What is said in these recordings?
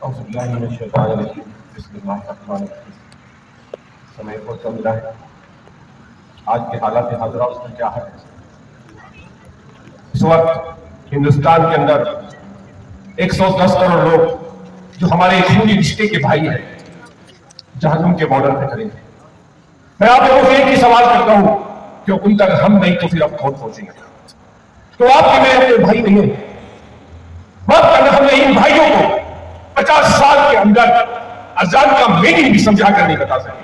اعوذ باللہ من الشیطان الرجیم بسم اللہ الرحمن الرحیم. سمے کو چل رہا ہے. آج کے حالات حاضرہ اس میں کیا ہے؟ اس وقت ہندوستان کے اندر 110 کروڑ لوگ جو ہمارے خونی رشتے کے بھائی ہیں جہنم کے بارڈر پہ کھڑے ہیں. میں آپ لوگوں سے ایک ہی سوال کرتا ہوں کہ ان تک ہم نہیں تو پھر اب کون پہنچیں گے؟ تو آپ کے میں اپنے بھائی نہیں ہیں. بات کرنا ہم نے ان بھائیوں کو 50 سال کے اندر اذان کا میننگ بھی سمجھا کر نہیں بتا سکتے.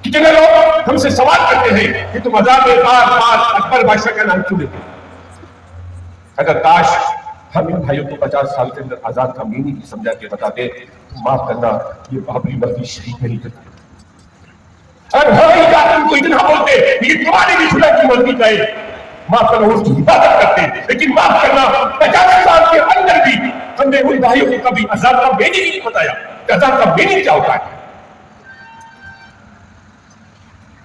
کتنے لوگ ہم سے سوال کرتے ہیں کہ تم اذان میں بار بار اکبر بادشاہ کا نام کیوں لیتے؟ اگر کاش ہم ان بھائیوں کو 50 سال کے اندر اذان کا میننگ بھی سمجھا کے بتا دے تو معاف کرنا یہ بابری مسجد شریف نہیں کرتے. اگر بھائی کا تم کو اتنا بولتے یہ تمہاری بھی خدا کی مرضی کا ہے معاف کرنا اس کی حفاظت کرتے, لیکن معاف کرنا 50 سال کے اندر بھی ہم نے ان بھائیوں کو کبھی اذان کا میننگ نہیں بتایا کہ اذان کا میننگ کیا ہوتا ہے.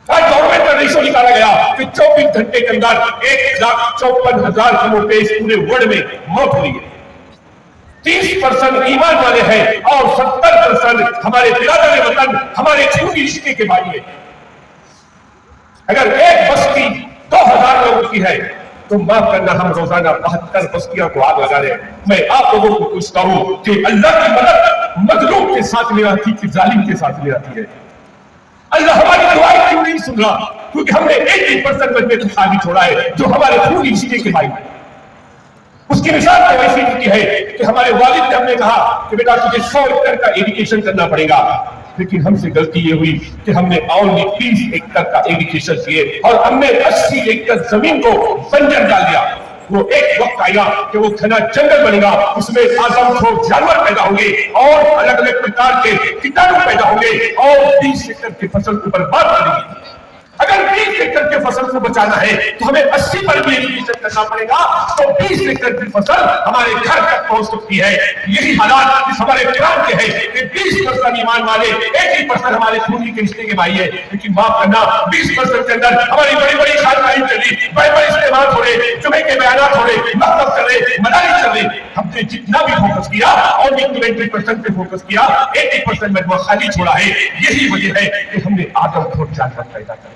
آج گورنمنٹ کا ریشو نکالا گیا کہ 24 گھنٹے کے اندر 1,54,000 کلو پیش پورے ورلڈ میں موت ہوئی ہے. 30% ایمان والے ہیں اور 70% ہمارے برادر وطن ہمارے خونی رشتے کے بھائی ہیں. اگر ایک بستی 2,000 لوگوں کی ہے تو معاف کرنا ہم روزانہ 72 بستیاں کو آگ لگا رہے ہیں. میں آپ لوگوں کو پوچھتا ہوں کہ اللہ کی مدد مظلوم کے ساتھ لے آتی کہ ظالم کے ساتھ لے آتی ہے؟ اللہ ہماری دعائیں کیوں نہیں سن رہا؟ کیونکہ ہم نے 80% مجمع کو خالی چھوڑا ہے جو ہمارے خونی رشتے کے بھائی ہیں. اس کی مثال تو ایسی کی ہے کہ ہمارے والد نے ہم نے کہا کہ بیٹا تجھے 100 ایکڑ کا ایجوکیشن کرنا پڑے گا, لیکن ہم سے غلطی یہ ہوئی کہ ہم نے اونلی 30 ایکڑ کا ایجوکیشن کیے اور ہم نے 80 ایکڑ زمین کو بنجر ڈال دیا. وہ ایک وقت آئے گا کہ وہ گھنا جنگل بنے گا, اس میں آدم خور جانور پیدا ہوں گے اور الگ الگ پرکار کے کیٹانو پیدا ہوں گے اور 30 ایکڑ کی فصل کو برباد کر دیں گے. اگر 20 ایکڑ کے فصل کو بچانا ہے تو ہمیں 80 پر بھی ایجوکیشن کرنا پڑے گا تو 20 ایکڑ کی فصل ہمارے گھر تک پہنچ سکتی ہے. یہی حالات اس ہمارے قرآن کے ہیں کہ 20% ایمان والے 80% ہمارے خونی کے رشتے کے بھائی ہیں, لیکن معاف کرنا 20% کے اندر ہماری بڑی بڑی خانقاہیں چلی, بڑے بڑے اجتماعات ہو رہے, جمعے کے بیانات ہو رہے, مکتب چل رہے, مدارس چل رہے. ہم نے جتنا بھی فوکس کیا اور 20% پہ فوکس کیا 80% میں وہ خالی چھوڑا ہے. یہی وجہ ہے کہ ہم نے آدم خور جانور پیدا کر.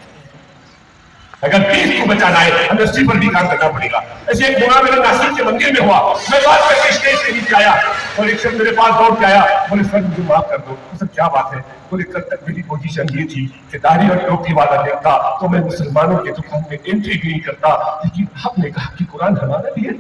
اگر 20 کو بچانا ہے ہمیں 80 پر بھی کام کرنا پڑے گا. ایسے ایک موقع میرے ناسک کے مندر میں ہوا, میں بات کر کے اسٹیج سے نیچے آیا اور ایک شخص میرے پاس دوڑ کے آیا, بولے سر مجھے معاف کر دو. سر کیا بات ہے؟ بولے کل تک میری پوزیشن یہ تھی کہ داڑھی اور ٹوپی والا دیکھتا تو میں مسلمانوں کے دکان میں انٹری بھی نہیں کرتا, لیکن آپ نے کہا کہ قرآن ہمارا بھی ہے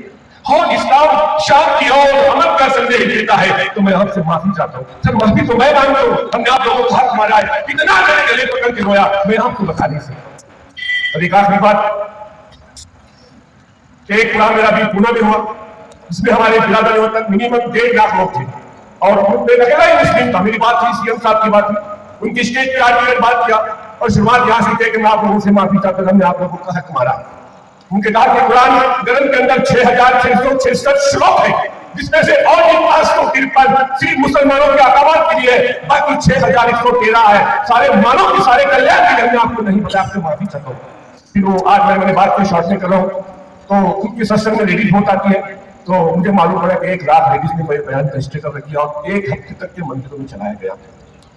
اور اسلام شام کی اور امن کا سندیش دیتا ہے, تو میں آپ سے معافی چاہتا ہوں. سر معافی تو میں مانگتا ہوں, ہم نے آپ لوگوں کو حق مارا ہے, اتنا میرے گلے پکڑ کے رویا میں آپ کو بتا نہیں سکتا. اور ایک آخری بات کہ ایک پروگرام میرا بھی پونا میں ہوا, جس میں ہمارے برادر وطن منیمم 1.5 لاکھ لوگ تھے اور ان میں لگا ہی مسلم تھا. میری بات تھی سی ایم صاحب کی بات تھی, ان کی اسٹیج پہ آج میں بات کیا اور شروعات یہاں سے کہ میں آپ لوگوں سے معافی چاہتا ہوں, ہم نے آپ لوگوں کا حق مارا. ان کے کہا کہ قرآن گرم کے اندر 6,666 شلوک ہے, جس میں سے اور 553 صرف مسلمانوں کے احکامات کے لیے, باقی 6,113 ہے سارے مانو کے سارے کلیان کے لیے. ہم نے آپ کو نہیں بتایا, آپ سے معافی چاہتا ہوں. پھر وہ آج میں نے بات کو شارٹ میں کر رہا ہوں تو ان کے سسٹم میں لیڈیز بہت آتی ہے, تو مجھے معلوم پڑا کہ 1 لاکھ لیڈیز نے میرے بیان کا اسٹے کر رکھا اور 1 ہفتے تک کے مندروں میں چلایا گیا.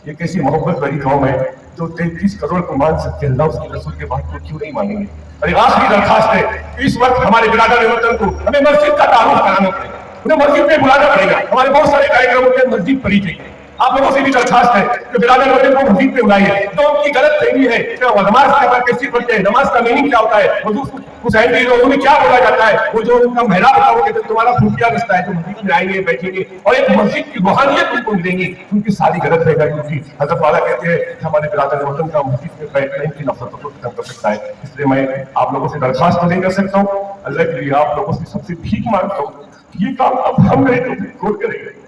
یہ کیسی محبت بڑی قوم ہے جو 33 کروڑ کو مان سکتے ہیں, اللہ اس کے رسول کے بات کو کیوں نہیں مانیں گے؟ اور ایک آخری درخواست ہے, اس وقت ہمارے برادر وطن کو ہمیں مسجد کا تعارف کرانا پڑے گا, انہیں مسجد میں بلانا پڑے گا. ہمارے بہت سارے کاریکرموں میں مسجد پڑی چاہیے. آپ لوگوں سے بھی درخواست ہے کہ برادر وطن کو مسجد پہ بلائیے. تو ان کی غلط فہمی ہے کہ وہ نماز کے بعد کیسی پڑھتے ہیں, نماز کا میننگ کیا ہوتا ہے, حسین کی لوگوں میں کیا بولا جاتا ہے, وہ جو ان کا محراب ہوتا ہے وہ کہتے ہیں تمہارا خفیہ رستہ ہے, جو مسجد میں آئیں گے بیٹھیں گے اور ایک مسجد کی روحانیت ان کو ملیں گی. ان کی ساری غلط ہے کیونکہ حضرت والا کہتے ہیں کہ ہمارے برادر وطن کا مسجد میں بیٹھنا ان کی نفرتوں کو ختم کر سکتا ہے. اس لیے میں آپ لوگوں سے درخواست تو نہیں کر سکتا ہوں, اللہ کے لیے آپ لوگوں سے سب سے بھیک مانگتا ہوں, یہ کام اب ہم نہیں تو کون کریں گے؟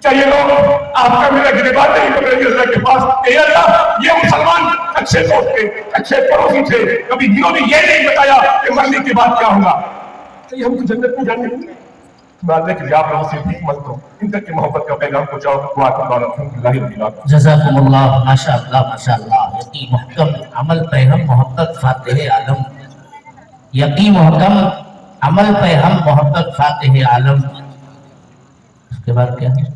کیا یہ لوگ آپ کا میرا گریبان نہیں پکڑیں گے اللہ کے پاس کہ اللہ یہ مسلمان اچھے دوست تھے, اچھے پڑوسی تھے, کبھی انہوں نے یہ نہیں بتایا کہ مرنے کے بعد کیا ہوگا؟ کہ ہم کو جنت میں جانے دیں گے؟ میں اللہ کے لیے آپ لوگوں سے بھیک مانگتا ہوں, ان تک کی محبت کا پیغام پہنچاؤ. دعا کرتا ہوں الحمدللہ رب العالمین. جزاکم اللہ, ماشاءاللہ ماشاءاللہ. یقین محکم عمل پہ ہم محبت فاتح عالم, یقین محکم عمل پہ ہم محبت فاتح عالم. اس کے بعد کیا ہے؟